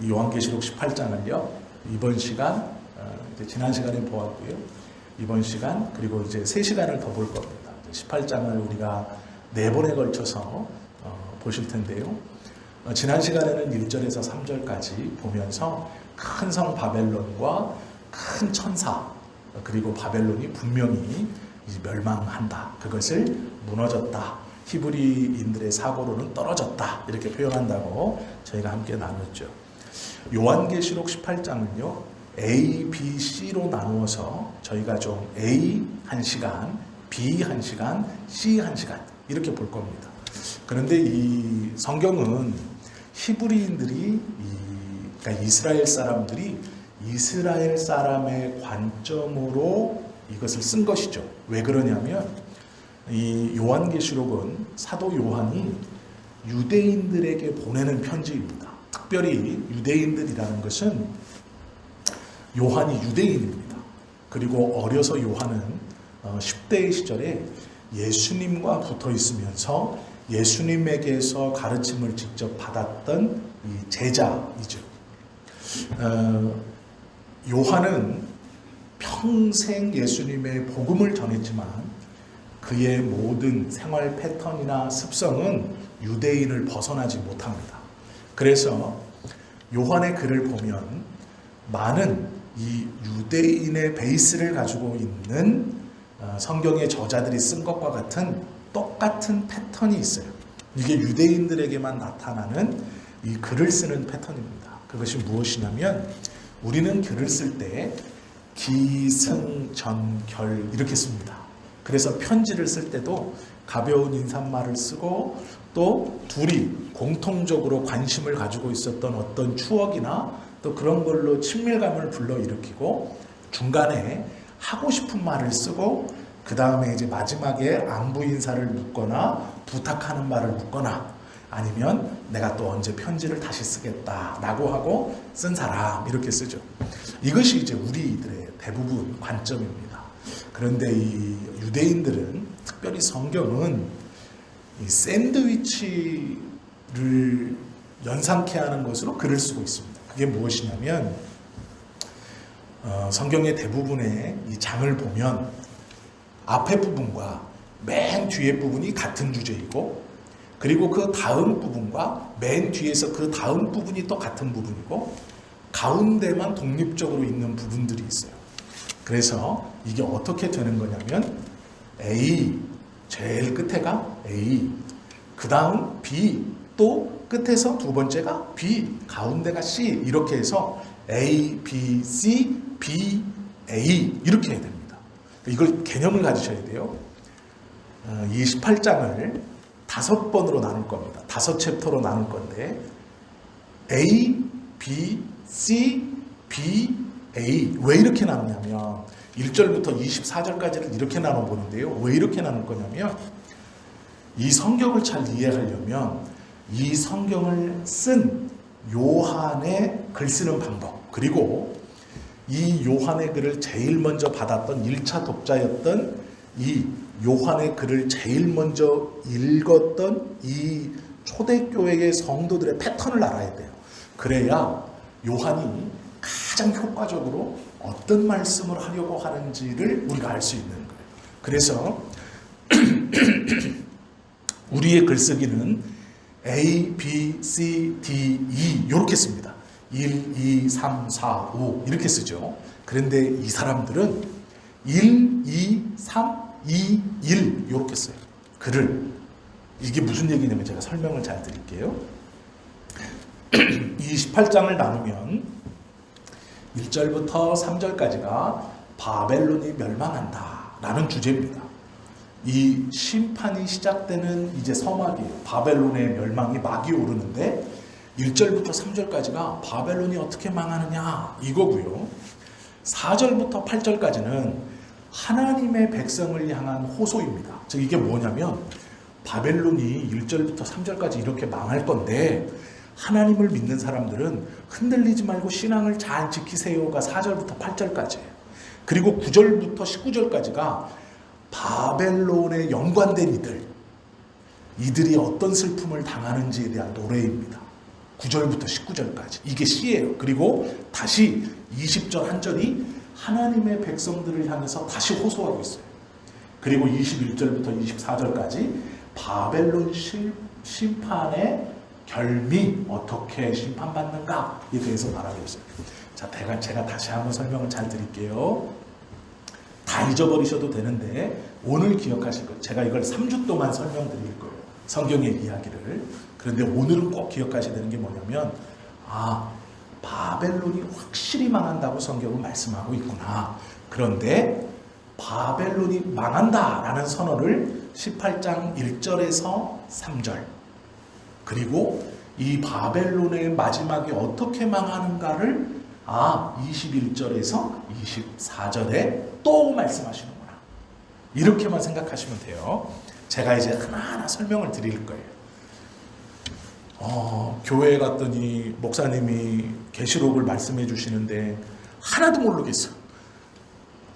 이 요한계시록 18장을요 이번 시간 이제 지난 시간에 보았고요. 이번 시간 그리고 이제 3시간을 더 볼 겁니다. 18장을 우리가 4번에 걸쳐서 보실 텐데요. 지난 시간에는 1절에서 3절까지 보면서 큰 성 바벨론과 큰 천사 그리고 바벨론이 분명히 멸망한다. 그것을 무너졌다. 히브리인들의 사고로는 떨어졌다. 이렇게 표현한다고 저희가 함께 나눴죠. 요한계시록 18장은요. A, B, C로 나누어서 저희가 좀 A 1시간, B 1시간, C 1시간 이렇게 볼 겁니다. 그런데 이 성경은 히브리인들이 그러니까 이스라엘 사람들이 이스라엘 사람의 관점으로 이것을 쓴 것이죠. 왜 그러냐면 이 요한계시록은 사도 요한이 유대인들에게 보내는 편지입니다. 특별히 유대인들이라는 것은 요한이 유대인입니다. 그리고 어려서 요한은 10대의 시절에 예수님과 붙어 있으면서 예수님에게서 가르침을 직접 받았던 이 제자이죠. 요한은 평생 예수님의 복음을 전했지만 그의 모든 생활 패턴이나 습성은 유대인을 벗어나지 못합니다. 그래서 요한의 글을 보면 많은 이 유대인의 베이스를 가지고 있는 성경의 저자들이 쓴 것과 같은 똑같은 패턴이 있어요. 이게 유대인들에게만 나타나는 이 글을 쓰는 패턴입니다. 그것이 무엇이냐면 우리는 글을 쓸 때 기승전결 이렇게 씁니다. 그래서 편지를 쓸 때도 가벼운 인사말을 쓰고 또 둘이 공통적으로 관심을 가지고 있었던 어떤 추억이나 또 그런 걸로 친밀감을 불러일으키고 중간에 하고 싶은 말을 쓰고 그 다음에 이제 마지막에 안부 인사를 묻거나 부탁하는 말을 묻거나 아니면 내가 또 언제 편지를 다시 쓰겠다라고 하고 쓴 사람 이렇게 쓰죠. 이것이 이제 우리들의 대부분 관점입니다. 그런데 이 유대인들은 특별히 성경은 이 샌드위치를 연상케 하는 것으로 글을 쓰고 있습니다. 그게 무엇이냐면 성경의 대부분의 이 장을 보면 앞에 부분과 맨 뒤에 부분이 같은 주제이고 그리고 그 다음 부분과 맨 뒤에서 그 다음 부분이 또 같은 부분이고 가운데만 독립적으로 있는 부분들이 있어요. 그래서 이게 어떻게 되는 거냐면 A, 제일 끝에가 A, 그 다음 B, 또 끝에서 두 번째가 B, 가운데가 C 이렇게 해서 A, B, C, B, A 이렇게 해야 됩니다. 이걸 개념을 가지셔야 돼요. 이 18장을 5번으로 나눌 겁니다. 5챕터로 나눌 건데 A, B, C, B, A 왜 이렇게 나누냐면 1절부터 24절까지를 이렇게 나눠보는데요. 왜 이렇게 나눌 거냐면 이 성경을 잘 이해하려면 이 성경을 쓴 요한의 글 쓰는 방법 그리고 이 요한의 글을 제일 먼저 받았던 1차 독자였던 이 요한의 글을 제일 먼저 읽었던 이 초대교회의 성도들의 패턴을 알아야 돼요. 그래야 요한이 가장 효과적으로 어떤 말씀을 하려고 하는지를 우리가 알 수 있는 거예요. 그래서 우리의 글쓰기는 A, B, C, D, E 이렇게 씁니다. 1, 2, 3, 4, 5 이렇게 쓰죠. 그런데 이 사람들은 1, 2, 3, 2, 1 이렇게 써요. 글을. 이게 무슨 얘기냐면 제가 설명을 잘 드릴게요. 이 18장을 나누면 1절부터 3절까지가 바벨론이 멸망한다 라는 주제입니다. 이 심판이 시작되는 이제 서막이에요. 바벨론의 멸망이 막이 오르는데 1절부터 3절까지가 바벨론이 어떻게 망하느냐 이거고요. 4절부터 8절까지는 하나님의 백성을 향한 호소입니다. 즉 이게 뭐냐면 바벨론이 1절부터 3절까지 이렇게 망할 건데 하나님을 믿는 사람들은 흔들리지 말고 신앙을 잘 지키세요가 4절부터 8절까지예요. 그리고 9절부터 19절까지가 바벨론에 연관된 이들이 어떤 슬픔을 당하는지에 대한 노래입니다. 9절부터 19절까지 이게 시예요. 그리고 다시 20절 한 절이 하나님의 백성들을 향해서 다시 호소하고 있어요. 그리고 21절부터 24절까지 바벨론 심판의 결미, 어떻게 심판받는가에 대해서 말하고 있어요. 자, 제가 다시 한번 설명을 잘 드릴게요. 다 잊어버리셔도 되는데 오늘 기억하실 거예요. 제가 이걸 3주 동안 설명드릴 거예요. 성경의 이야기를. 그런데 오늘은 꼭 기억하셔야 되는 게 뭐냐면 바벨론이 확실히 망한다고 성경은 말씀하고 있구나. 그런데 바벨론이 망한다라는 선언을 18장 1절에서 3절 그리고 이 바벨론의 마지막이 어떻게 망하는가를 21절에서 24절에 또 말씀하시는구나. 이렇게만 생각하시면 돼요. 제가 이제 하나하나 설명을 드릴 거예요. 교회에 갔더니 목사님이 계시록을 말씀해 주시는데 하나도 모르겠어.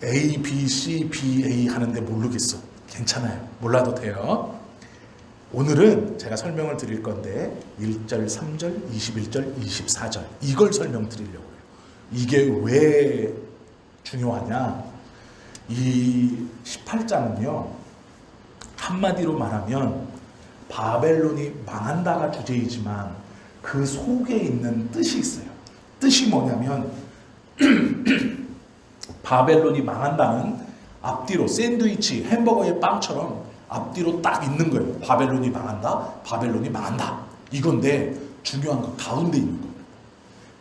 A, B, C, B, A 하는데 모르겠어. 괜찮아요. 몰라도 돼요. 오늘은 제가 설명을 드릴 건데 1절, 3절, 21절, 24절 이걸 설명드리려고요. 이게 왜 중요하냐? 이 18장은요. 한마디로 말하면 바벨론이 망한다가 주제이지만 그 속에 있는 뜻이 있어요. 뜻이 뭐냐면 바벨론이 망한다는 앞뒤로 샌드위치, 햄버거의 빵처럼 앞뒤로 딱 있는 거예요. 바벨론이 망한다, 바벨론이 망한다. 이건데 중요한 건 가운데 있는 거예요.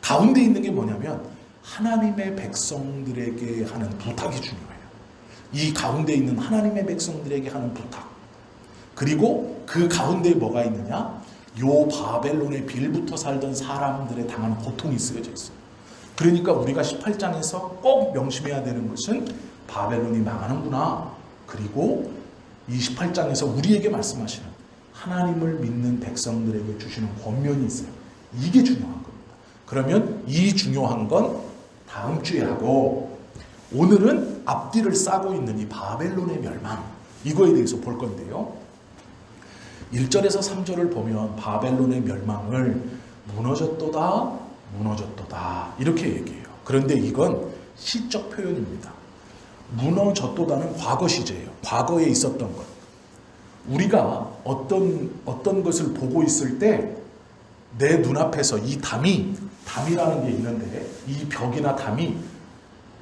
가운데 있는 게 뭐냐면 하나님의 백성들에게 하는 부탁이 중요해요. 이 가운데 있는 하나님의 백성들에게 하는 부탁. 그리고 그 가운데에 뭐가 있느냐? 요 바벨론의 빌부터 살던 사람들의 당하는 고통이 쓰여져 있어요. 그러니까 우리가 18장에서 꼭 명심해야 되는 것은 바벨론이 망하는구나. 그리고 이 18장에서 우리에게 말씀하시는 하나님을 믿는 백성들에게 주시는 권면이 있어요. 이게 중요한 겁니다. 그러면 이 중요한 건 다음 주에 하고 오늘은 앞뒤를 싸고 있는 이 바벨론의 멸망 이거에 대해서 볼 건데요. 1절에서 3절을 보면 바벨론의 멸망을 무너졌도다 이렇게 얘기해요. 그런데 이건 시적 표현입니다. 무너졌도다는 과거 시제예요. 과거에 있었던 것. 우리가 어떤 것을 보고 있을 때 내 눈앞에서 이 담이라는 게 있는데 이 벽이나 담이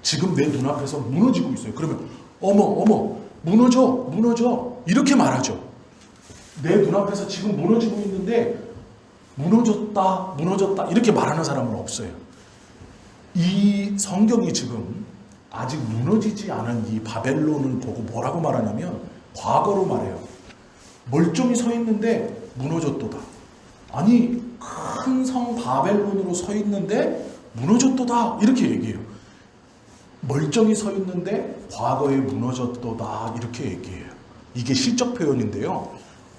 지금 내 눈앞에서 무너지고 있어요. 그러면 어머 무너져 이렇게 말하죠. 내 눈앞에서 지금 무너지고 있는데 무너졌다 이렇게 말하는 사람은 없어요. 이 성경이 지금 아직 무너지지 않은 이 바벨론을 보고 뭐라고 말하냐면 과거로 말해요. 멀쩡히 서 있는데 무너졌도다. 아니 큰 성 바벨론으로 서 있는데 무너졌도다 이렇게 얘기해요. 멀쩡히 서 있는데 과거에 무너졌도다 이렇게 얘기해요. 이게 시적 표현인데요.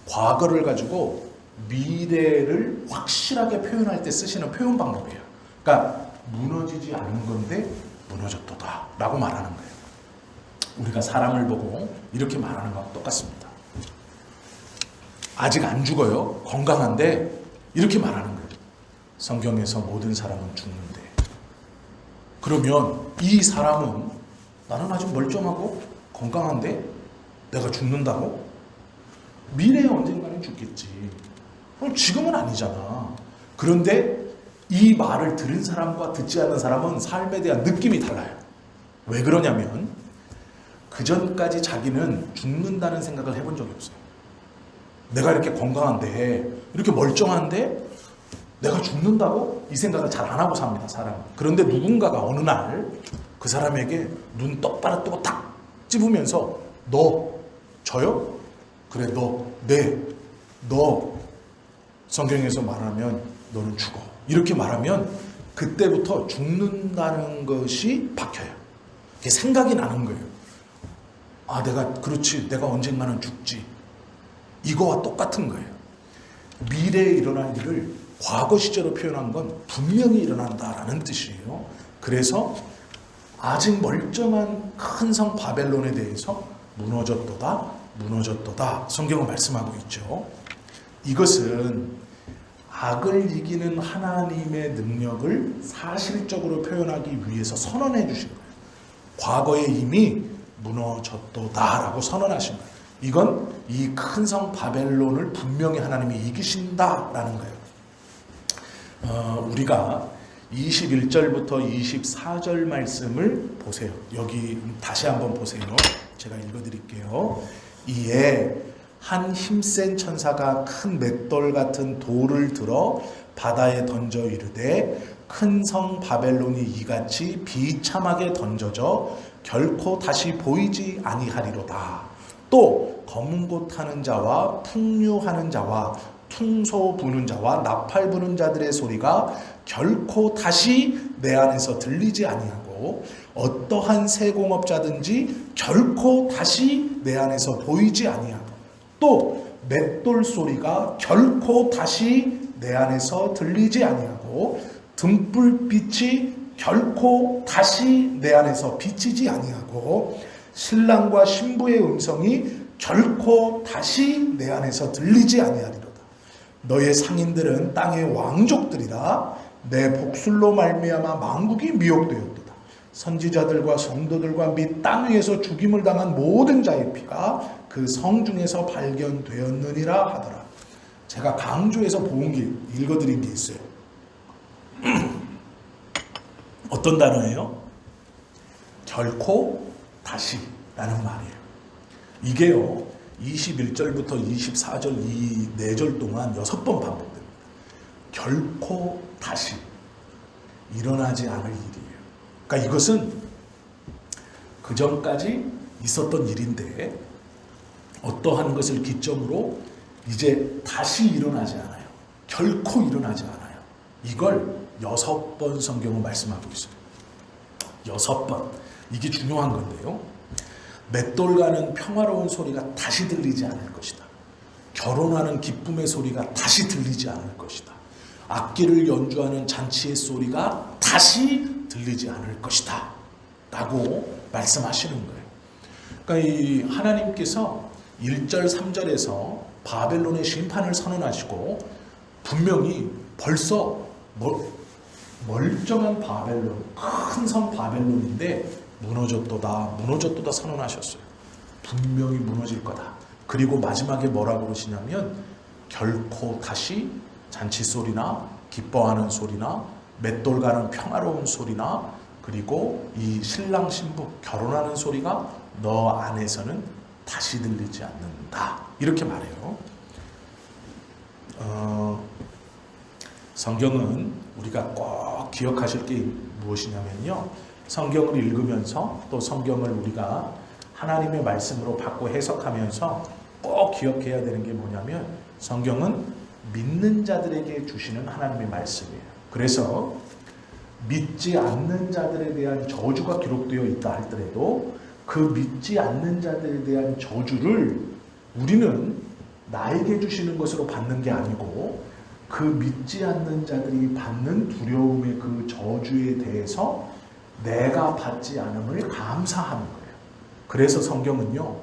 과거를 가지고 미래를 확실하게 표현할 때 쓰시는 표현 방법이에요. 그러니까 무너지지 않은 건데 무너졌도다 라고 말하는 거예요. 우리가 사람을 보고 이렇게 말하는 거랑 똑같습니다. 아직 안 죽어요. 건강한데 이렇게 말하는 거예요. 성경에서 모든 사람은 죽는데. 그러면 이 사람은 나는 아직 멀쩡하고 건강한데 내가 죽는다고? 미래에 언젠가는 죽겠지. 지금은 아니잖아. 그런데 이 말을 들은 사람과 듣지 않는 사람은 삶에 대한 느낌이 달라요. 왜 그러냐면 그 전까지 자기는 죽는다는 생각을 해본 적이 없어요. 내가 이렇게 건강한데 이렇게 멀쩡한데 내가 죽는다고? 이 생각을 잘 안 하고 삽니다. 사람은. 그런데 누군가가 어느 날 그 사람에게 눈 똑바로 뜨고 탁 찝으면서 너 저요? 그래 너 성경에서 말하면 너는 죽어. 이렇게 말하면 그때부터 죽는다는 것이 박혀요. 그게 생각이 나는 거예요. 그렇지. 내가 언젠가는 죽지. 이거와 똑같은 거예요. 미래에 일어날 일을 과거 시제로 표현한 건 분명히 일어난다라는 뜻이에요. 그래서 아직 멀쩡한 큰 성 바벨론에 대해서 무너졌도다 성경은 말씀하고 있죠. 이것은 악을 이기는 하나님의 능력을 사실적으로 표현하기 위해서 선언해 주신 거예요. 과거에 이미 무너졌도다라고 선언하신 거예요. 이건 이 큰 성 바벨론을 분명히 하나님이 이기신다라는 거예요. 우리가 21절부터 24절 말씀을 보세요. 여기 다시 한번 보세요. 제가 읽어드릴게요. 이에 한 힘센 천사가 큰 맷돌 같은 돌을 들어 바다에 던져 이르되 큰 성 바벨론이 이같이 비참하게 던져져 결코 다시 보이지 아니하리로다. 또 검은 곳 타는 자와 풍류하는 자와 퉁소 부는 자와 나팔 부는 자들의 소리가 결코 다시 내 안에서 들리지 아니하고 어떠한 세공업자든지 결코 다시 내 안에서 보이지 아니하고 또 맷돌 소리가 결코 다시 내 안에서 들리지 아니하고 등불빛이 결코 다시 내 안에서 비치지 아니하고 신랑과 신부의 음성이 결코 다시 내 안에서 들리지 아니하리로다. 너의 상인들은 땅의 왕족들이라. 내 복술로 말미암아 만국이 미혹되었도다. 선지자들과 성도들과 및 땅 위에서 죽임을 당한 모든 자의 피가 그 성 중에서 발견되었느니라 하더라. 제가 강조해서 본 게 읽어드린 게 있어요. 어떤 단어예요? 결코 다시라는 말이에요. 이게요 21절부터 24절 이 4절 동안 6번 반복됩니다. 결코 다시 일어나지 않을 일이에요. 그러니까 이것은 그 전까지 있었던 일인데 어떠한 것을 기점으로 이제 다시 일어나지 않아요. 결코 일어나지 않아요. 이걸 6번 성경은 말씀하고 있어요. 6번. 이게 중요한 건데요. 맷돌가는 평화로운 소리가 다시 들리지 않을 것이다. 결혼하는 기쁨의 소리가 다시 들리지 않을 것이다. 악기를 연주하는 잔치의 소리가 다시 들리지 않을 것이다. 라고 말씀하시는 거예요. 그러니까 이 하나님께서 1절, 3절에서 바벨론의 심판을 선언하시고 분명히 벌써 멀쩡한 바벨론, 큰 성 바벨론인데 무너졌도다 선언하셨어요. 분명히 무너질 거다. 그리고 마지막에 뭐라고 그러시냐면 결코 다시 잔치 소리나 기뻐하는 소리나 맷돌 가는 평화로운 소리나 그리고 이 신랑 신부 결혼하는 소리가 너 안에서는 다시 들리지 않는다. 이렇게 말해요. 성경은 우리가 꼭 기억하실 게 무엇이냐면요. 성경을 읽으면서 또 성경을 우리가 하나님의 말씀으로 받고 해석하면서 꼭 기억해야 되는 게 뭐냐면 성경은 믿는 자들에게 주시는 하나님의 말씀이에요. 그래서 믿지 않는 자들에 대한 저주가 기록되어 있다 할지라도 그 믿지 않는 자들에 대한 저주를 우리는 나에게 주시는 것으로 받는 게 아니고 그 믿지 않는 자들이 받는 두려움의 그 저주에 대해서 내가 받지 않음을 감사하는 거예요. 그래서 성경은요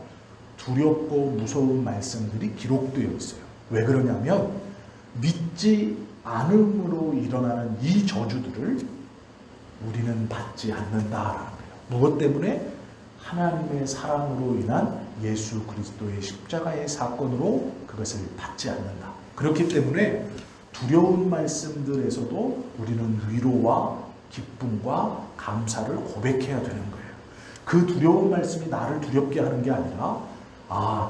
두렵고 무서운 말씀들이 기록되어 있어요. 왜 그러냐면 믿지 않음으로 일어나는 이 저주들을 우리는 받지 않는다라는 거예요. 무엇 때문에? 하나님의 사랑으로 인한 예수 그리스도의 십자가의 사건으로 그것을 받지 않는다. 그렇기 때문에 두려운 말씀들에서도 우리는 위로와 기쁨과 감사를 고백해야 되는 거예요. 그 두려운 말씀이 나를 두렵게 하는 게 아니라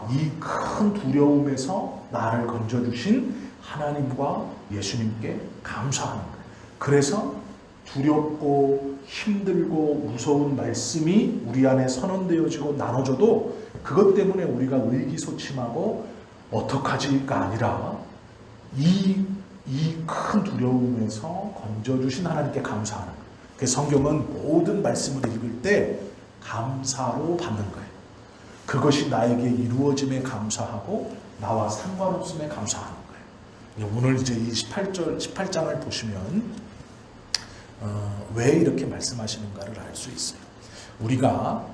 이 큰 두려움에서 나를 건져주신 하나님과 예수님께 감사하는 거예요. 그래서 두렵고 힘들고 무서운 말씀이 우리 안에 선언되어지고 나눠져도 그것 때문에 우리가 의기소침하고 어떡하지가 아니라 이 큰 두려움에서 건져주신 하나님께 감사하는 거예요. 그래서 성경은 모든 말씀을 읽을 때 감사로 받는 거예요. 그것이 나에게 이루어짐에 감사하고 나와 상관없음에 감사하는 거예요. 오늘 이제 이 18장을 보시면 왜 이렇게 말씀하시는가를 알 수 있어요. 우리가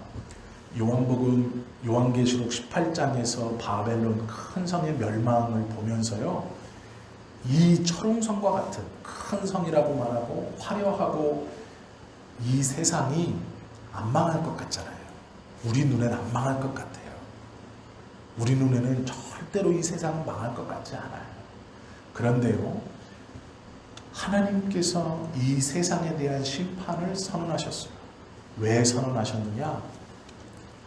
요한계시록 18장에서 바벨론 큰 성의 멸망을 보면서요. 이 철옹성과 같은 큰 성이라고 말하고 화려하고 이 세상이 안 망할 것 같잖아요. 우리 눈에는 안 망할 것 같아요. 우리 눈에는 절대로 이 세상은 망할 것 같지 않아요. 그런데요, 하나님께서 이 세상에 대한 심판을 선언하셨어요. 왜 선언하셨느냐?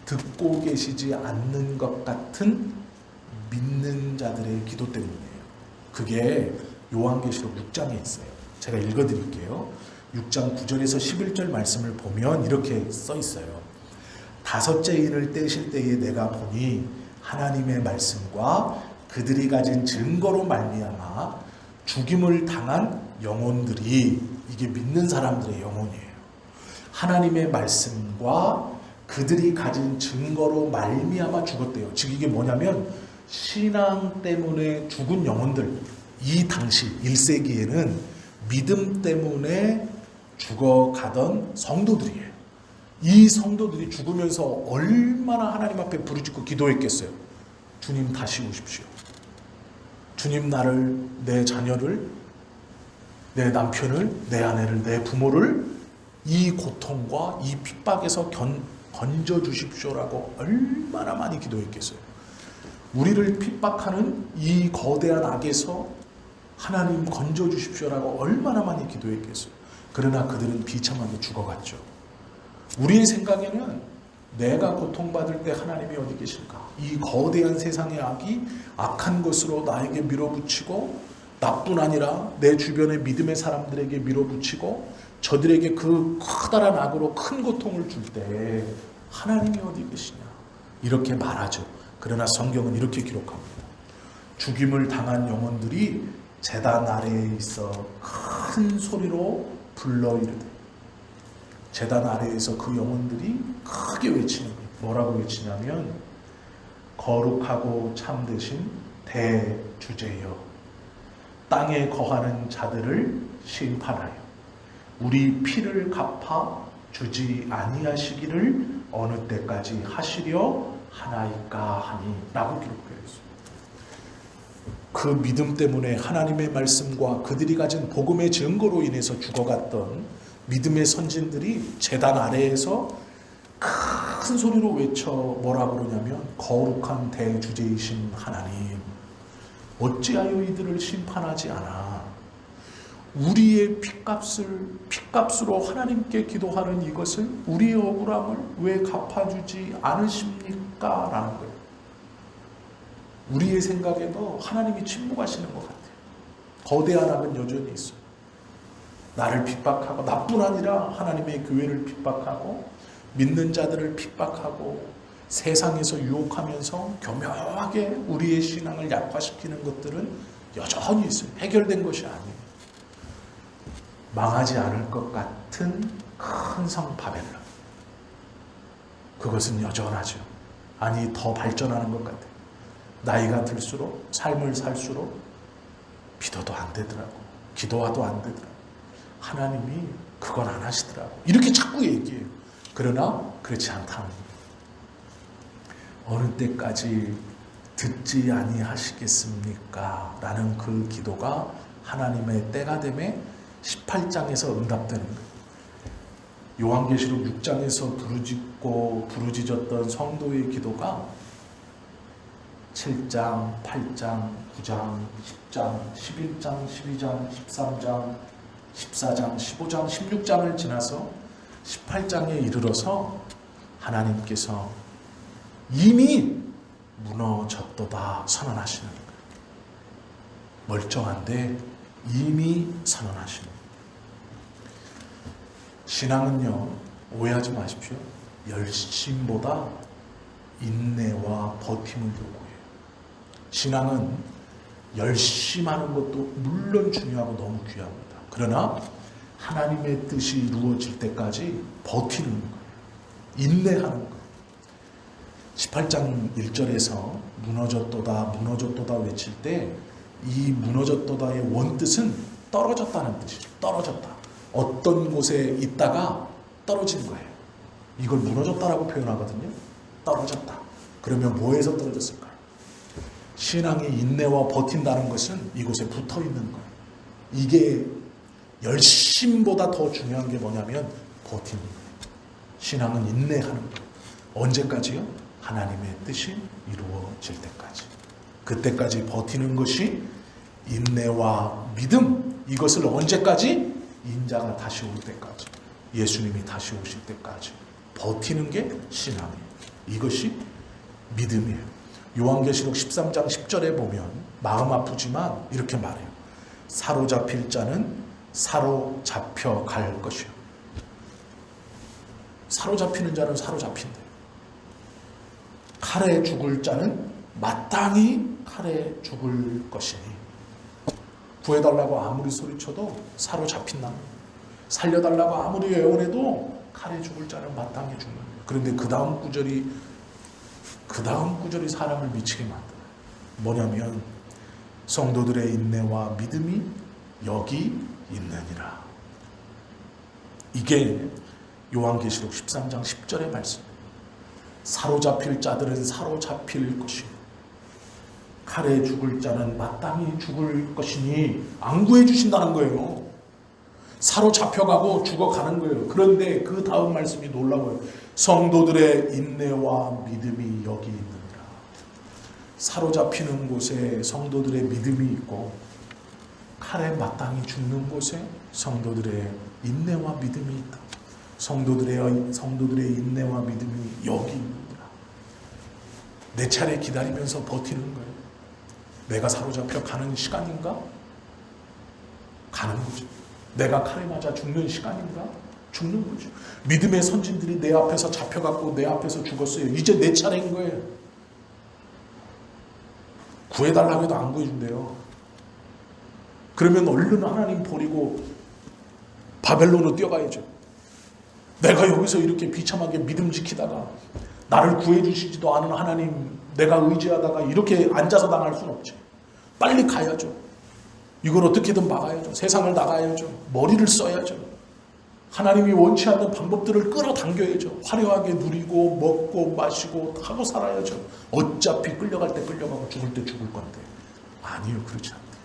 듣고 계시지 않는 것 같은 믿는 자들의 기도 때문이에요. 그게 요한계시록 6장에 있어요. 제가 읽어드릴게요. 6장 9절에서 11절 말씀을 보면 이렇게 써 있어요. 다섯째 인을 떼실 때에 내가 보니 하나님의 말씀과 그들이 가진 증거로 말미암아 죽임을 당한 영혼들이, 이게 믿는 사람들의 영혼이에요. 하나님의 말씀과 그들이 가진 증거로 말미암아 죽었대요. 즉 이게 뭐냐면 신앙 때문에 죽은 영혼들, 이 당시 1세기에는 믿음 때문에 죽어가던 성도들이에요. 이 성도들이 죽으면서 얼마나 하나님 앞에 부르짖고 기도했겠어요. 주님 다시 오십시오. 주님 나를, 내 자녀를, 내 남편을, 내 아내를, 내 부모를 이 고통과 이 핍박에서 건져 주십시오라고 얼마나 많이 기도했겠어요. 우리를 핍박하는 이 거대한 악에서 하나님 건져 주십시오라고 얼마나 많이 기도했겠어요. 그러나 그들은 비참하게 죽어갔죠. 우리의 생각에는 내가 고통받을 때 하나님이 어디 계실까? 이 거대한 세상의 악이 악한 것으로 나에게 밀어붙이고, 나뿐 아니라 내 주변의 믿음의 사람들에게 밀어붙이고, 저들에게 그 커다란 악으로 큰 고통을 줄 때 하나님이 어디 계시냐? 이렇게 말하죠. 그러나 성경은 이렇게 기록합니다. 죽임을 당한 영혼들이 제단 아래에 있어 큰 소리로 불러 이르되, 제단 아래에서 그 영혼들이 크게 외치는 거예요. 뭐라고 외치냐면 거룩하고 참되신 대주제여, 땅에 거하는 자들을 심판하여 우리 피를 갚아 주지 아니하시기를 어느 때까지 하시려 하나이까 하니 라고 기록되어 있습니다. 그 믿음 때문에 하나님의 말씀과 그들이 가진 복음의 증거로 인해서 죽어갔던 믿음의 선진들이 제단 아래에서 큰 소리로 외쳐 뭐라고 그러냐면 거룩한 대주제이신 하나님, 어찌하여 이들을 심판하지 않아? 우리의 핏값으로 하나님께 기도하는 이것을, 우리의 억울함을 왜 갚아주지 않으십니까? 라는 거예요. 우리의 생각에도 하나님이 침묵하시는 것 같아요. 거대한 악은 여전히 있어요. 나를 핍박하고, 나뿐 아니라 하나님의 교회를 핍박하고, 믿는 자들을 핍박하고, 세상에서 유혹하면서 교묘하게 우리의 신앙을 약화시키는 것들은 여전히 있어요. 해결된 것이 아니에요. 망하지 않을 것 같은 큰 성 바벨론, 그것은 여전하죠. 아니, 더 발전하는 것 같아요. 나이가 들수록, 삶을 살수록 믿어도 안 되더라고, 기도와도 안 되더라고, 하나님이 그건 안 하시더라고, 이렇게 자꾸 얘기해요. 그러나 그렇지 않다는 거예요. 어느 때까지 듣지 아니하시겠습니까? 라는 그 기도가 하나님의 때가 되매 18장에서 응답되는 거예요. 요한계시록 6장에서 부르짖었던 성도의 기도가 7장, 8장, 9장, 10장, 11장, 12장, 13장, 14장, 15장, 16장을 지나서 18장에 이르러서 하나님께서 이미 무너졌도다 선언하시는 거예요. 멀쩡한데 이미 선언하시는 거예요. 신앙은요, 오해하지 마십시오. 열심보다 인내와 버팀을 요구해요. 신앙은 열심하는 것도 물론 중요하고 너무 귀합니다. 그러나 하나님의 뜻이 이루어질 때까지 버티는 거예요. 인내하는 거예요. 18장 1절에서 무너졌도다 무너졌도다 외칠 때 이 무너졌도다의 원뜻은 떨어졌다는 뜻이죠. 떨어졌다. 어떤 곳에 있다가 떨어진 거예요. 이걸 무너졌다라고 표현하거든요. 떨어졌다. 그러면 뭐에서 떨어졌을까요? 신앙이 인내와 버틴다는 것은 이곳에 붙어 있는 거예요. 이게 열심보다 더 중요한 게 뭐냐면 버티는 거예요. 신앙은 인내하는 거예요. 언제까지요? 하나님의 뜻이 이루어질 때까지. 그때까지 버티는 것이 인내와 믿음. 이것을 언제까지? 인자가 다시 올 때까지. 예수님이 다시 오실 때까지 버티는 게 신앙이에요. 이것이 믿음이에요. 요한계시록 13장 10절에 보면 마음 아프지만 이렇게 말해요. 사로잡힐 자는 사로잡혀 갈 것이요. 사로잡히는 자는 사로잡힌대요. 칼에 죽을 자는 마땅히 칼에 죽을 것이니. 구해달라고 아무리 소리쳐도 사로잡힌다. 살려달라고 아무리 애원해도 칼에 죽을 자는 마땅히 죽는 거예요. 그런데 그 다음 구절이 사람을 미치게 만들어요. 뭐냐면 성도들의 인내와 믿음이 여기 있느니라. 이게 요한계시록 13장 10절의 말씀. 사로잡힐 자들은 사로잡힐 것이요 칼에 죽을 자는 마땅히 죽을 것이니 안 구해 주신다는 거예요. 사로잡혀가고 죽어가는 거예요. 그런데 그 다음 말씀이 놀라워요. 성도들의 인내와 믿음이 여기 있느니라. 사로잡히는 곳에 성도들의 믿음이 있고 칼에 마땅히 죽는 곳에 성도들의 인내와 믿음이 있다. 성도들의 인내와 믿음이 여기 있느니라. 내 차례 기다리면서 버티는 거예요. 내가 사로잡혀 가는 시간인가? 가는 거죠. 내가 칼에 맞아 죽는 시간인가? 죽는 거죠. 믿음의 선진들이 내 앞에서 잡혀갖고 내 앞에서 죽었어요. 이제 내 차례인 거예요. 구해달라고 해도 안 구해준대요. 그러면 얼른 하나님 버리고 바벨론으로 뛰어가야죠. 내가 여기서 이렇게 비참하게 믿음 지키다가 나를 구해주시지도 않은 하나님 내가 의지하다가 이렇게 앉아서 당할 수는 없지. 빨리 가야죠. 이걸 어떻게든 막아야죠. 세상을 나가야죠. 머리를 써야죠. 하나님이 원치 않는 방법들을 끌어당겨야죠. 화려하게 누리고 먹고 마시고 하고 살아야죠. 어차피 끌려갈 때 끌려가고 죽을 때 죽을 건데. 아니요, 그렇지 않대요.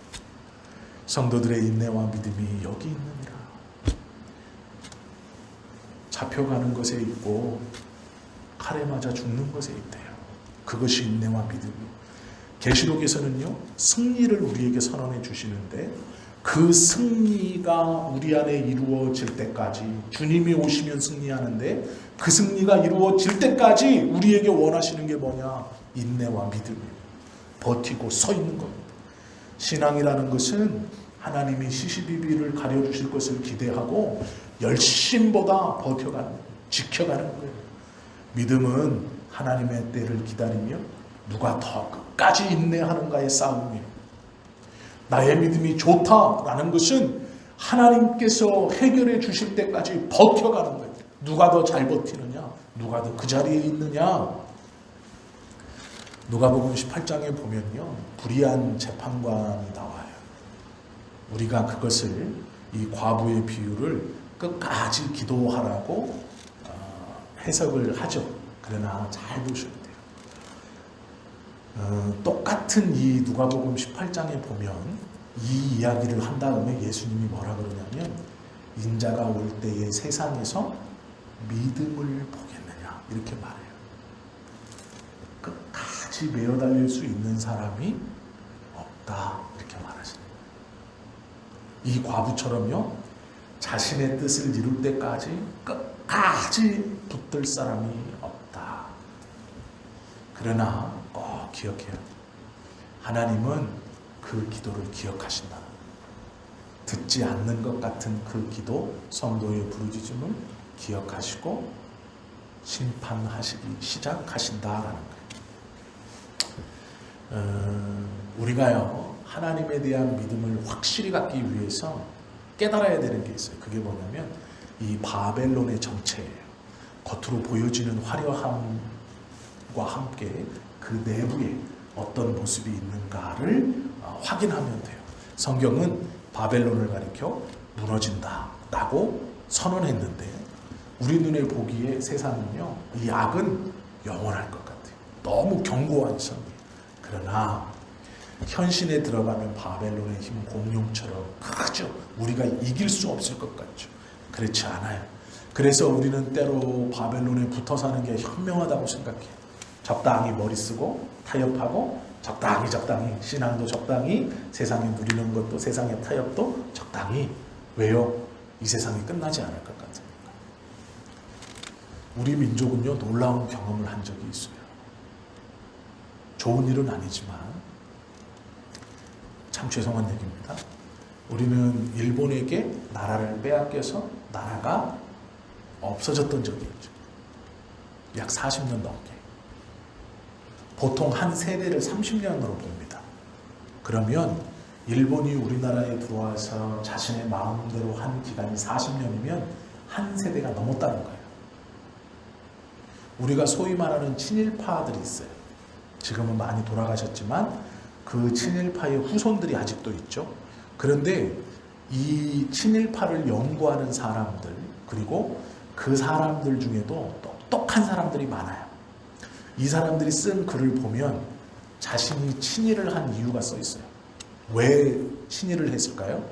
성도들의 인내와 믿음이 여기 있느니라. 잡혀가는 것에 있고 칼에 맞아 죽는 것에 있대요. 그것이 인내와 믿음이에요. 계시록에서는요, 승리를 우리에게 선언해 주시는데 그 승리가 우리 안에 이루어질 때까지, 주님이 오시면 승리하는데 그 승리가 이루어질 때까지 우리에게 원하시는 게 뭐냐? 인내와 믿음이에요. 버티고 서 있는 겁니다. 신앙이라는 것은 하나님이 시시비비를 가려주실 것을 기대하고 열심보다 버텨가는 거예요. 지켜가는 거예요. 믿음은 하나님의 때를 기다리며 누가 더 끝까지 인내하는가의 싸움이에요. 나의 믿음이 좋다라는 것은 하나님께서 해결해 주실 때까지 버텨가는 거예요. 누가 더 잘 버티느냐? 누가 더 그 자리에 있느냐? 누가복음 18장에 보면요, 불의한 재판관이 나와요. 우리가 그것을, 이 과부의 비유를 끝까지 기도하라고 해석을 하죠. 그러나 잘 보셔야 돼요. 똑같은 이 누가복음 18장에 보면 이 이야기를 한 다음에 예수님이 뭐라 그러냐면 인자가 올 때에 세상에서 믿음을 보겠느냐 이렇게 말해요. 끝까지 매어 달릴 수 있는 사람이 없다 이렇게 말하십니다. 이 과부처럼요, 자신의 뜻을 이룰 때까지 끝까지 붙들 사람이 없다. 그러나 꼭 기억해요. 하나님은 그 기도를 기억하신다. 듣지 않는 것 같은 그 기도, 성도의 부르짖음을 기억하시고 심판하시기 시작하신다라는 거예요. 우리가요, 하나님에 대한 믿음을 확실히 갖기 위해서 깨달아야 되는 게 있어요. 그게 뭐냐면 이 바벨론의 정체예요. 겉으로 보여지는 화려함과 함께 그 내부에 어떤 모습이 있는가를 확인하면 돼요. 성경은 바벨론을 가리켜 무너진다라고 선언했는데 우리 눈에 보기에 세상은요, 이 악은 영원할 것 같아요. 너무 견고한 선이에요. 그러나 현신에 들어가면 바벨론의 힘은 공룡처럼 크죠. 우리가 이길 수 없을 것 같죠. 그렇지 않아요. 그래서 우리는 때로 바벨론에 붙어 사는 게 현명하다고 생각해요. 적당히 머리 쓰고 타협하고 적당히 신앙도 적당히 세상에 누리는 것도 세상의 타협도 적당히. 왜요? 이 세상이 끝나지 않을 것 같으니까. 우리 민족은요 놀라운 경험을 한 적이 있어요. 좋은 일은 아니지만 참 죄송한 얘기입니다. 우리는 일본에게 나라를 빼앗겨서 나라가 없어졌던 적이 있죠. 약 40년 넘게. 보통 한 세대를 30년으로 봅니다. 그러면 일본이 우리나라에 들어와서 자신의 마음대로 한 기간이 40년이면 한 세대가 넘었다는 거예요. 우리가 소위 말하는 친일파들이 있어요. 지금은 많이 돌아가셨지만 그 친일파의 후손들이 아직도 있죠. 그런데 이 친일파를 연구하는 사람들, 그리고 그 사람들 중에도 똑똑한 사람들이 많아요. 이 사람들이 쓴 글을 보면 자신이 친일을 한 이유가 써 있어요. 왜 친일을 했을까요?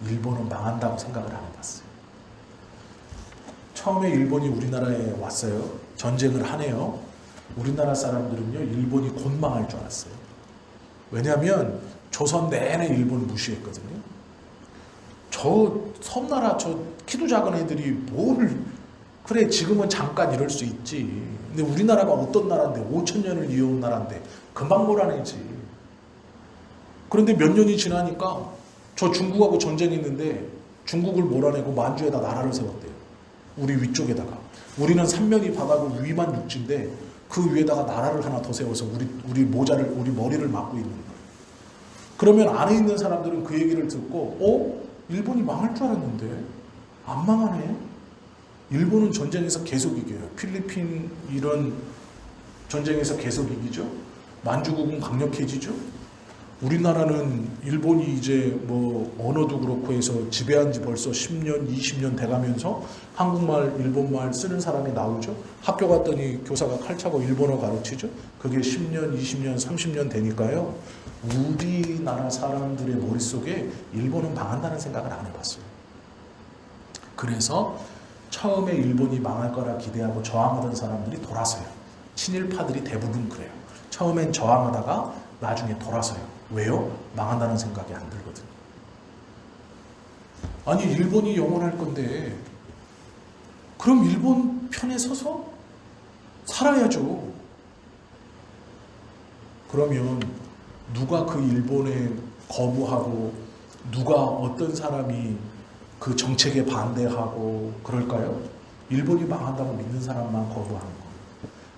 일본은 망한다고 생각을 안 해봤어요. 처음에 일본이 우리나라에 왔어요. 전쟁을 하네요. 우리나라 사람들은요 일본이 곧 망할 줄 알았어요. 왜냐하면 조선 내내 일본 무시했거든요. 저 섬나라 저 키도 작은 애들이 뭘 그래 지금은 잠깐 이럴 수 있지. 근데 우리나라가 어떤 나라인데 5,000년을 이어온 나라인데 금방 몰아내지. 그런데 몇 년이 지나니까 저 중국하고 전쟁했는데 중국을 몰아내고 만주에다 나라를 세웠대요. 우리 위쪽에다가. 우리는 삼면이 바다고 위만 육지인데 그 위에다가 나라를 하나 더 세워서 우리 머리를 막고 있는 거예요. 그러면 안에 있는 사람들은 그 얘기를 듣고 일본이 망할 줄 알았는데 안 망하네. 일본은 전쟁에서 계속 이겨요. 필리핀 이런 전쟁에서 계속 이기죠. 만주국은 강력해지죠. 우리나라는 일본이 이제 뭐 언어도 그렇고 해서 지배한 지 벌써 10년, 20년 돼가면서 한국말, 일본말 쓰는 사람이 나오죠. 학교 갔더니 교사가 칼차고 일본어 가르치죠. 그게 10년, 20년, 30년 되니까요. 우리나라 사람들의 머릿속에 일본은 망한다는 생각을 안 해봤어요. 그래서 처음에 일본이 망할 거라 기대하고 저항하던 사람들이 돌아서요. 친일파들이 대부분 그래요. 처음엔 저항하다가 나중에 돌아서요. 왜요? 망한다는 생각이 안 들거든요. 아니 일본이 영원할 건데 그럼 일본 편에 서서 살아야죠. 그러면 누가 그 일본에 거부하고 누가 어떤 사람이 그 정책에 반대하고 그럴까요? 일본이 망한다고 믿는 사람만 거부하는 거예요.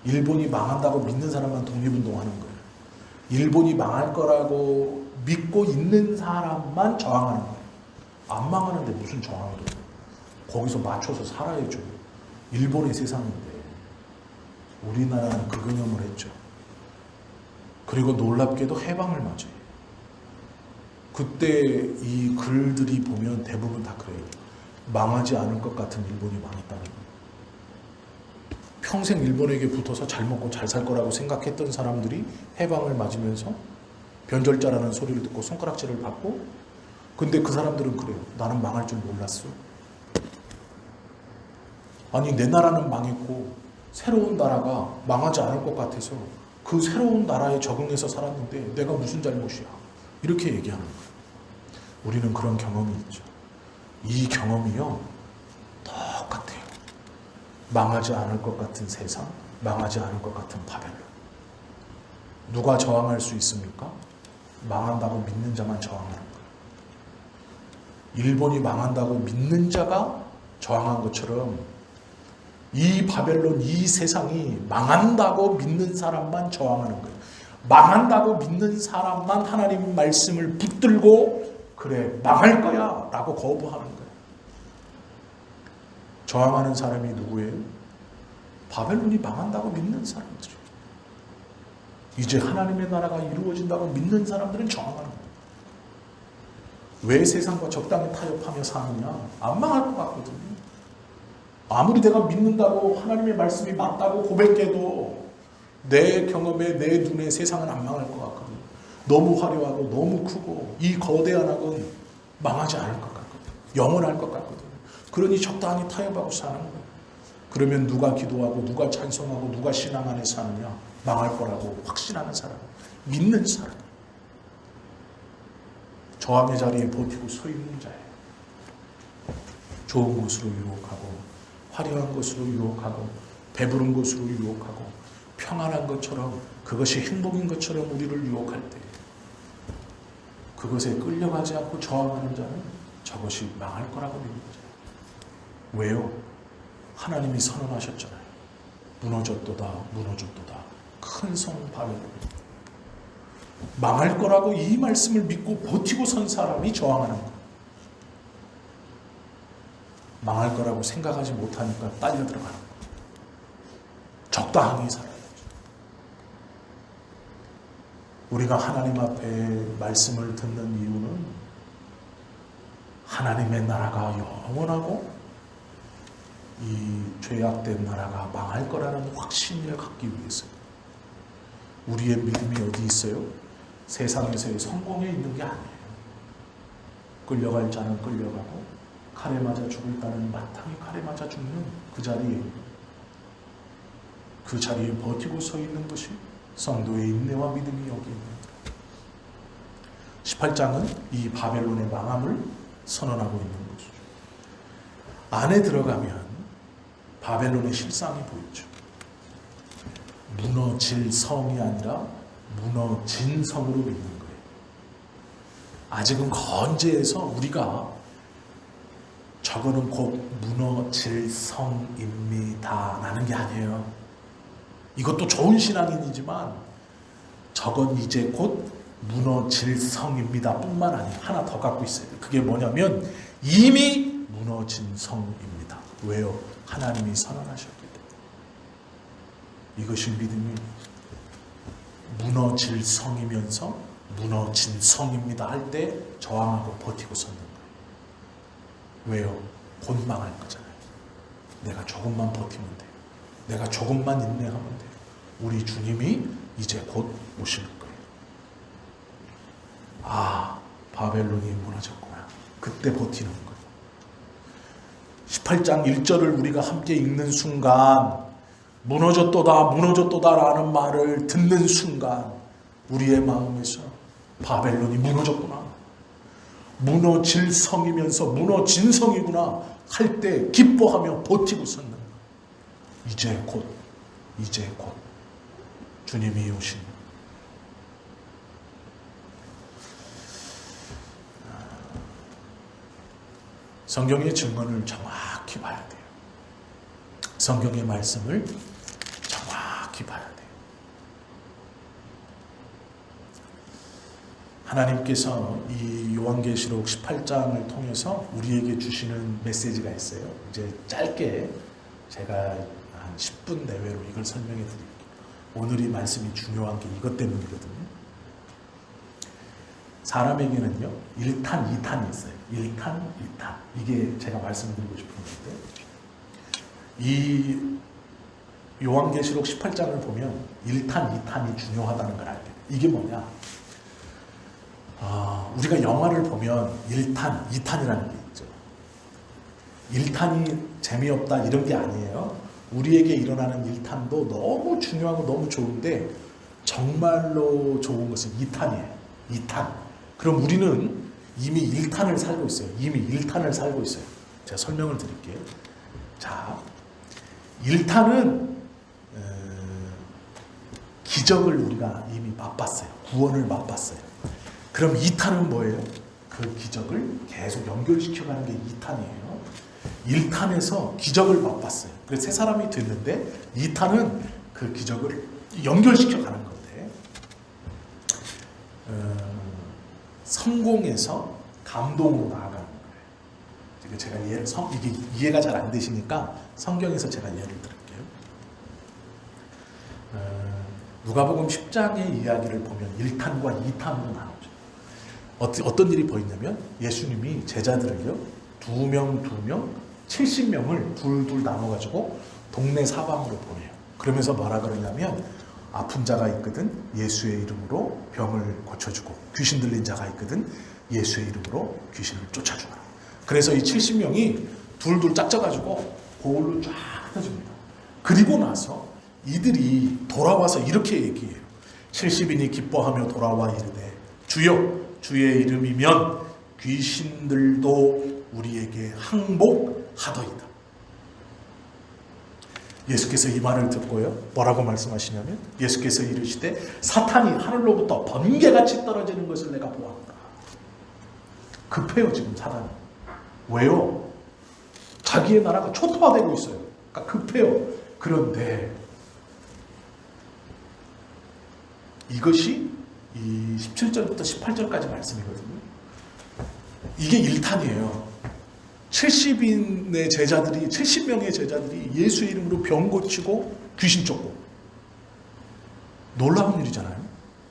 일본이 망한다고 믿는 사람만 독립운동하는 거예요. 일본이 망할 거라고 믿고 있는 사람만 저항하는 거예요. 안 망하는데 무슨 저항을 해요? 거기서 맞춰서 살아야죠. 일본의 세상인데 우리나라는 그 개념을 했죠. 그리고 놀랍게도 해방을 맞아요. 그때 이 글들이 보면 대부분 다 그래요. 망하지 않을 것 같은 일본이 망했다는 거예요. 평생 일본에게 붙어서 잘 먹고 잘 살 거라고 생각했던 사람들이 해방을 맞으면서 변절자라는 소리를 듣고 손가락질을 받고, 근데 그 사람들은 그래요. 나는 망할 줄 몰랐어. 아니 내 나라는 망했고 새로운 나라가 망하지 않을 것 같아서 그 새로운 나라에 적응해서 살았는데 내가 무슨 잘못이야. 이렇게 얘기하는 거예요. 우리는 그런 경험이 있죠. 이 경험이요 똑같아요. 망하지 않을 것 같은 세상, 망하지 않을 것 같은 바벨론. 누가 저항할 수 있습니까? 망한다고 믿는 자만 저항하는 거예요. 일본이 망한다고 믿는 자가 저항한 것처럼 이 바벨론, 이 세상이 망한다고 믿는 사람만 저항하는 거예요. 망한다고 믿는 사람만 하나님 말씀을 붙들고 그래 망할 거야 라고 거부하는 거예요. 저항하는 사람이 누구예요? 바벨론이 망한다고 믿는 사람들이에요. 이제 하나님의 나라가 이루어진다고 믿는 사람들은 저항하는 거예요. 왜 세상과 적당히 타협하며 사느냐? 안 망할 것 같거든요. 아무리 내가 믿는다고 하나님의 말씀이 맞다고 고백해도 내 경험에 내 눈에 세상은 안 망할 것 같거든요. 너무 화려하고 너무 크고 이 거대한 악은 망하지 않을 것 같거든. 영원할 것 같거든. 그러니 적당히 타협하고 사는 거예요. 그러면 누가 기도하고 누가 찬송하고 누가 신앙 안에 사느냐? 망할 거라고 확신하는 사람, 믿는 사람, 저항의 자리에 버티고 서 있는 자예요. 좋은 것으로 유혹하고 화려한 것으로 유혹하고 배부른 것으로 유혹하고 평안한 것처럼 그것이 행복인 것처럼 우리를 유혹할 때 그것에 끌려가지 않고 저항하는 자는 저것이 망할 거라고 믿는 자예요. 왜요? 하나님이 선언하셨잖아요. 무너졌도다 무너졌도다 큰 성 바벨론. 망할 거라고 이 말씀을 믿고 버티고 선 사람이 저항하는 거예요. 망할 거라고 생각하지 못하니까 딸려 들어가는 거예요. 적당히 살아야죠. 우리가 하나님 앞에 말씀을 듣는 이유는 하나님의 나라가 영원하고 이 죄악된 나라가 망할 거라는 확신을 갖기 위해서요. 우리의 믿음이 어디 있어요? 세상에서의 성공에 있는 게 아니에요. 끌려갈 자는 끌려가고 칼에 맞아 죽을 자는 마땅히 칼에 맞아 죽는 그 자리에 버티고 서 있는 것이 성도의 인내와 믿음이 여기 있는 거예요. 18장은 이 바벨론의 망함을 선언하고 있는 것이죠. 안에 들어가면 바벨론의 실상이 보이죠. 무너질 성이 아니라 무너진 성으로 믿는 거예요. 아직은 건재해서 우리가 저거는 곧 무너질 성입니다 라는 게 아니에요. 이것도 좋은 신앙인이지만 저건 이제 곧 무너질 성입니다 뿐만 아니라 하나 더 갖고 있어요. 그게 뭐냐면 이미 무너진 성입니다. 왜요? 하나님이 선언하셨기 때문에. 이것이 믿음이 무너질 성이면서 무너진 성입니다 할 때 저항하고 버티고 섰는 거예요. 왜요? 곧 망할 거잖아요. 내가 조금만 버티면 돼요. 내가 조금만 인내하면 돼요. 우리 주님이 이제 곧 오실 거예요. 아, 바벨론이 무너졌구나. 그때 버티는 거예요. 18장 1절을 우리가 함께 읽는 순간 무너졌도다 무너졌도다 라는 말을 듣는 순간 우리의 마음에서 바벨론이 무너졌구나, 무너질 성이면서 무너진 성이구나 할 때 기뻐하며 버티고 섰는 거예요. 이제 곧 주님이 오신 성경의 증언을 정확히 봐야 돼요. 성경의 말씀을 정확히 봐야 돼요. 하나님께서 이 요한계시록 18장을 통해서 우리에게 주시는 메시지가 있어요. 이제 짧게 제가 한 10분 내외로 이걸 설명해 드릴게요. 오늘 이 말씀이 중요한 게 이것 때문이거든요. 사람에게는요 1탄, 2탄이 있어요. 1탄, 2탄. 이게 제가 말씀드리고 싶은 건데, 이 요한계시록 18장을 보면 1탄, 2탄이 중요하다는 걸 알게 돼요. 이게 뭐냐? 우리가 영화를 보면 1탄, 2탄이라는 게 있죠. 1탄이 재미없다 이런 게 아니에요. 우리에게 일어나는 1탄도 너무 중요하고 너무 좋은데 정말로 좋은 것은 2탄이에요. 2탄. 그럼 우리는 이미 1탄을 살고 있어요. 이미 1탄을 살고 있어요. 제가 설명을 드릴게요. 자, 1탄은 기적을 우리가 이미 맛봤어요. 구원을 맛봤어요. 그럼 2탄은 뭐예요? 그 기적을 계속 연결시켜가는 게 2탄이에요. 1탄에서 기적을 맛봤어요. 그래서 새 사람이 됐는데 2탄은 그 기적을 연결시켜가는 건데, 성공에서 감동으로 나아가는 거예요. 제가 이게 이해가 잘 안 되시니까 성경에서 제가 예를 들을게요. 누가복음 10장의 이야기를 보면 1탄과 2탄으로 나누죠. 어떤 일이 보이냐면 예수님이 제자들을요 2명 70명을 둘 나눠가지고 동네 사방으로 보내요. 그러면서 뭐라 그러냐면 아픈 자가 있거든 예수의 이름으로 병을 고쳐주고, 귀신 들린 자가 있거든 예수의 이름으로 귀신을 쫓아주라. 그래서 이 70명이 둘둘 짝져가지고 고울로 쫙 흩어집니다. 그리고 나서 이들이 돌아와서 이렇게 얘기해요. 70인이 기뻐하며 돌아와 이르되 주여 주의 이름이면 귀신들도 우리에게 항복하더이다. 예수께서 이 말을 듣고요, 뭐라고 말씀하시냐면, 예수께서 이르시되 사탄이 하늘로부터 번개같이 떨어지는 것을 내가 보았다. 급해요 지금 사단이. 왜요? 자기의 나라가 초토화되고 있어요. 그러니까 급해요. 그런데 이것이 이 17절부터 18절까지 말씀이거든요. 이게 1탄이에요. 70명의 제자들이 예수의 이름으로 병 고치고 귀신 쫓고, 놀라운 일이잖아요.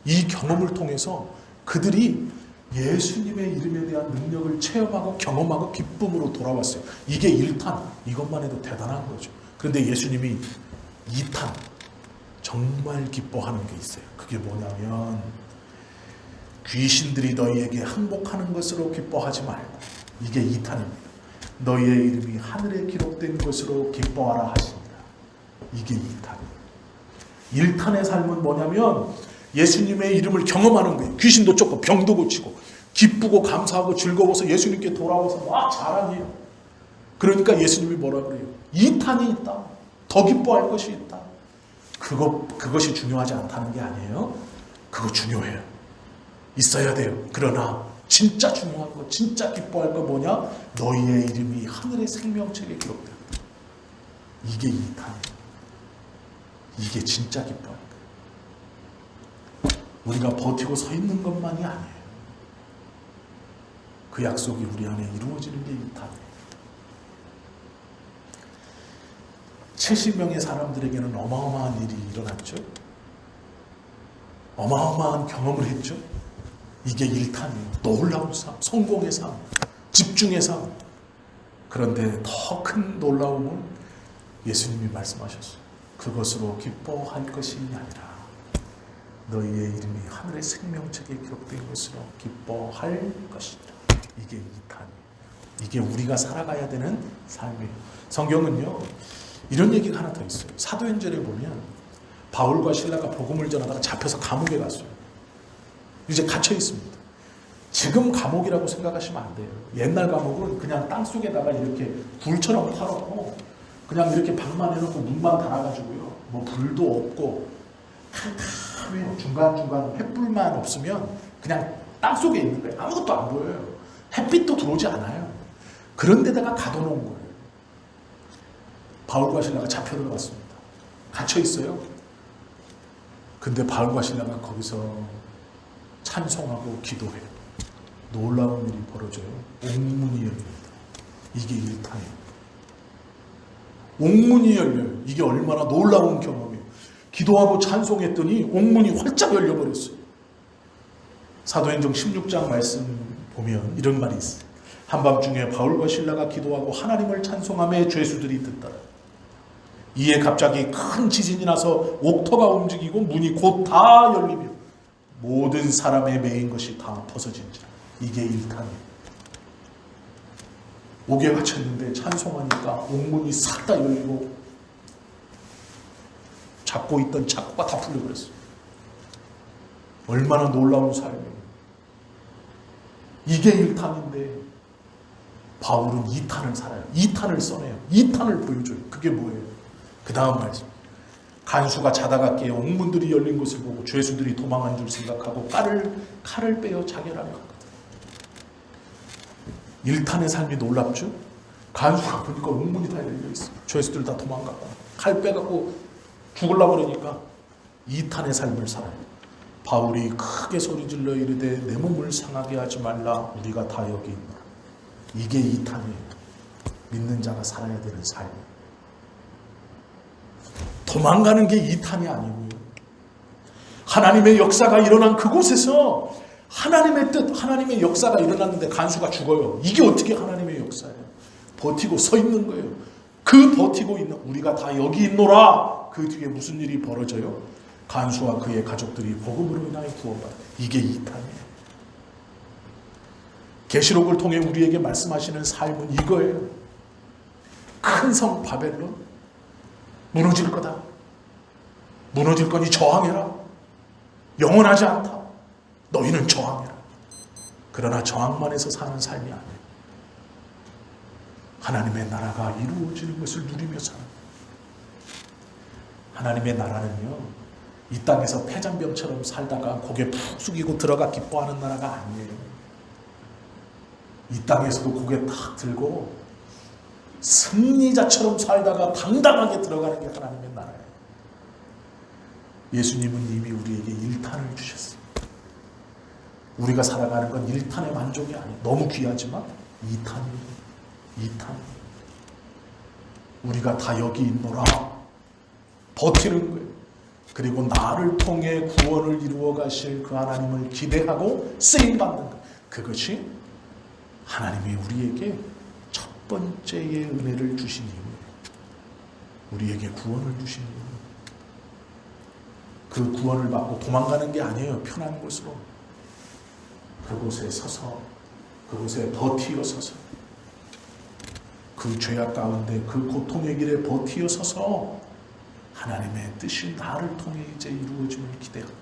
이 경험을 통해서 그들이 예수님의 이름에 대한 능력을 체험하고 경험하고 기쁨으로 돌아왔어요. 이게 1탄, 이것만 해도 대단한 거죠. 그런데 예수님이 2탄, 정말 기뻐하는 게 있어요. 그게 뭐냐면, 귀신들이 너희에게 항복하는 것으로 기뻐하지 말고, 이게 2탄입니다. 너희의 이름이 하늘에 기록된 것으로 기뻐하라 하십니다. 이게 2탄. 1탄의 삶은 뭐냐면 예수님의 이름을 경험하는 거예요. 귀신도 쫓고 병도 고치고 기쁘고 감사하고 즐거워서 예수님께 돌아와서 막 자랑해요. 그러니까 예수님이 뭐라 그래요? 2탄이 있다. 더 기뻐할 것이 있다. 그것이 중요하지 않다는 게 아니에요. 그거 중요해요. 있어야 돼요. 그러나 진짜 중요한 거, 진짜 기뻐할 거 뭐냐? 너희의 이름이 하늘의 생명책에 기록된다. 이게 2탄이에요. 이게 진짜 기뻐할 거예요. 우리가 버티고 서 있는 것만이 아니에요. 그 약속이 우리 안에 이루어지는 게 2탄이에요. 70명의 사람들에게는 어마어마한 일이 일어났죠. 어마어마한 경험을 했죠. 이게 1탄이에요. 놀라운 삶, 성공의 삶, 집중의 삶. 그런데 더 큰 놀라움은 예수님이 말씀하셨어요. 그것으로 기뻐할 것이 아니라 너희의 이름이 하늘의 생명책에 기록된 것으로 기뻐할 것이라. 이게 2탄이에요. 이게 우리가 살아가야 되는 삶이에요. 성경은요, 이런 얘기가 하나 더 있어요. 사도행전에 보면 바울과 실라가 복음을 전하다가 잡혀서 감옥에 갔어요. 이제 갇혀 있습니다. 지금 감옥이라고 생각하시면 안 돼요. 옛날 감옥은 그냥 땅 속에다가 이렇게 굴처럼 파놓고 그냥 이렇게 방만 해놓고 문만 달아가지고요. 뭐 불도 없고 캄캄해요. 중간중간 횃불만 없으면 그냥 땅 속에 있는 거예요. 아무것도 안 보여요. 햇빛도 들어오지 않아요. 그런 데다가 가둬놓은 거예요. 바울과 실라가 잡혀 들어갔습니다. 갇혀 있어요. 근데 바울과 실라가 거기서 찬송하고 기도해요. 놀라운 일이 벌어져요. 옥문이 열립니다. 이게 1탄이에요. 옥문이 열려요. 이게 얼마나 놀라운 경험이에요. 기도하고 찬송했더니 옥문이 활짝 열려버렸어요. 사도행전 16장 말씀 보면 이런 말이 있어요. 한밤중에 바울과 실라가 기도하고 하나님을 찬송하며 죄수들이 듣더라. 이에 갑자기 큰 지진이 나서 옥터가 움직이고 문이 곧 다 열리며 모든 사람의 매인 것이 다 벗어진지라. 이게 1탄이에요. 옥에 갇혔는데 찬송하니까 옥문이 싹 다 열리고 잡고 있던 착고가 다 풀려버렸어요. 얼마나 놀라운 삶이에요. 이게 1탄인데 바울은 2탄을 살아요. 2탄을 써내요. 2탄을 보여줘요. 그게 뭐예요? 그 다음 말씀. 간수가 자다가 깨어 옥문들이 열린 것을 보고 죄수들이 도망한 줄 생각하고 칼을 빼어 자결하려 하거든. 1탄의 삶이 놀랍죠? 간수가 보니까 옥문이 다 열려 있어. 죄수들 다 도망갔다. 칼 빼갖고 죽으려고 그러니까 2탄의 삶을 살아요. 바울이 크게 소리질러 이르되 내 몸을 상하게 하지 말라. 우리가 다 여기 있노라. 이게 2탄이에요. 믿는 자가 살아야 되는 삶이에요. 도망가는 게 2탄이 아니고요. 하나님의 역사가 일어난 그곳에서 하나님의 뜻, 하나님의 역사가 일어났는데 간수가 죽어요. 이게 어떻게 하나님의 역사예요? 버티고 서 있는 거예요. 그 버티고 있는 우리가 다 여기 있노라. 그 뒤에 무슨 일이 벌어져요? 간수와 그의 가족들이 복음으로 인하여 구원받아. 이게 2탄이에요. 계시록을 통해 우리에게 말씀하시는 삶은 이거예요. 큰 성 바벨론 무너질 거다. 무너질 거니 저항해라. 영원하지 않다. 너희는 저항해라. 그러나 저항만 해서 사는 삶이 아니에요. 하나님의 나라가 이루어지는 것을 누리며 사는 거예요. 하나님의 나라는요, 이 땅에서 패잔병처럼 살다가 고개 푹 숙이고 들어가 기뻐하는 나라가 아니에요. 이 땅에서도 고개 탁 들고 승리자처럼 살다가 당당하게 들어가는 게 하나님의 나라예요. 예수님은 이미 우리에게 1탄을 주셨어요. 우리가 살아가는 건 1탄의 만족이 아니에요. 너무 귀하지만 2탄이에요. 2탄. 우리가 다 여기 있노라. 버티는 거예요. 그리고 나를 통해 구원을 이루어 가실 그 하나님을 기대하고 쓰임받는 것. 그것이 하나님이 우리에게 첫 번째의 은혜를 주신 이유예요. 우리에게 구원을 주신 이유. 그 구원을 받고 도망가는 게 아니에요. 편한 곳으로. 그곳에 서서, 그곳에 버티어 서서, 그 죄악 가운데 그 고통의 길에 버티어 서서 하나님의 뜻이 나를 통해 이제 이루어짐을 기대합니다.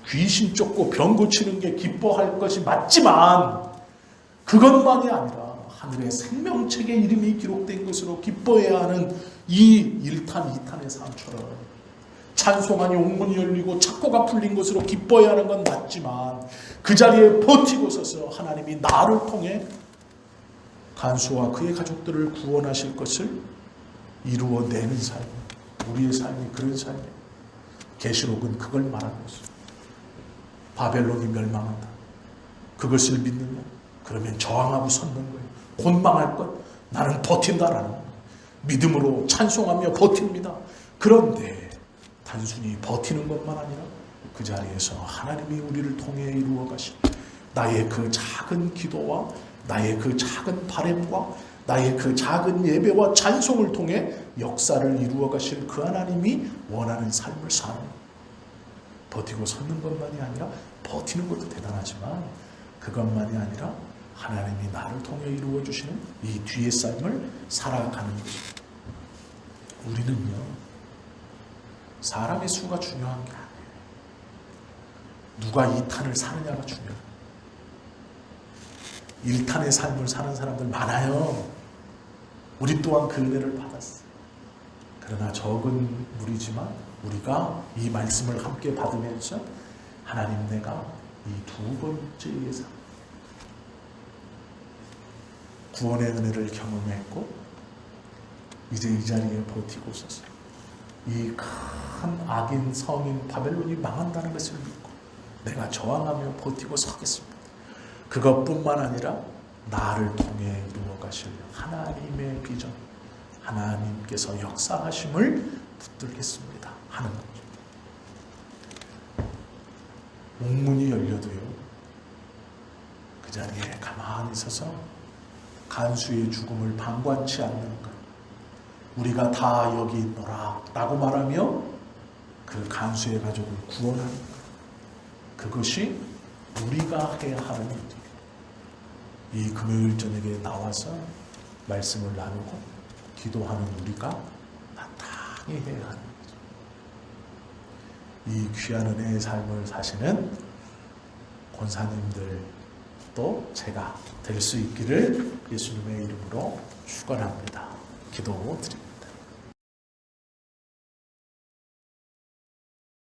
귀신 쫓고 병 고치는 게 기뻐할 것이 맞지만 그것만이 아니라 하늘의 생명책에 이름이 기록된 것으로 기뻐해야 하는 이 1탄, 2탄의 삶처럼 찬송하니 옥문이 열리고 착고가 풀린 것으로 기뻐해야 하는 건 맞지만 그 자리에 버티고 서서 하나님이 나를 통해 간수와 그의 가족들을 구원하실 것을 이루어내는 삶, 우리의 삶이 그런 삶이에요. 계시록은 그걸 말하고 있어요. 바벨론이 멸망한다. 그것을 믿느냐? 그러면 저항하고 섰는 거예요. 곧 망할 것, 나는 버틴다라는 거예요. 믿음으로 찬송하며 버팁니다. 그런데 단순히 버티는 것만 아니라 그 자리에서 하나님이 우리를 통해 이루어 가신 나의 그 작은 기도와 나의 그 작은 바램과 나의 그 작은 예배와 찬송을 통해 역사를 이루어 가실 그 하나님이 원하는 삶을 사는, 버티고 섰는 것만이 아니라 버티는 것도 대단하지만 그것만이 아니라 하나님이 나를 통해 이루어 주시는 이 뒤의 삶을 살아가는 것입니다. 우리는요, 사람의 수가 중요한 게 아니에요. 누가 2탄을 사느냐가 중요해요. 1탄의 삶을 사는 사람들 많아요. 우리 또한 그 은혜를 받았어요. 그러나 적은 무리지만 우리가 이 말씀을 함께 받으면서 하나님, 내가 이 두 번째 예상 구원의 은혜를 경험했고 이제 이 자리에 버티고 있어서 이 큰 악인 성인 바벨론이 망한다는 것을 믿고 내가 저항하며 버티고 서겠습니다. 그것뿐만 아니라 나를 통해 이루어 가실 하나님의 비전, 하나님께서 역사하심을 붙들겠습니다 하는 거죠. 옥문이 열려도요, 그 자리에 가만히 서서 간수의 죽음을 방관치 않는 것, 우리가 다 여기 있노라 라고 말하며 그 간수의 가족을 구원하는 것, 그것이 우리가 해야 하는 일이에요. 이 금요일 저녁에 나와서 말씀을 나누고 기도하는 우리가 마땅히 해야 하는 거죠. 이 귀한 은혜의 삶을 사시는 권사님들 또 제가 될 수 있기를 예수님의 이름으로 축원합니다. 기도드립니다.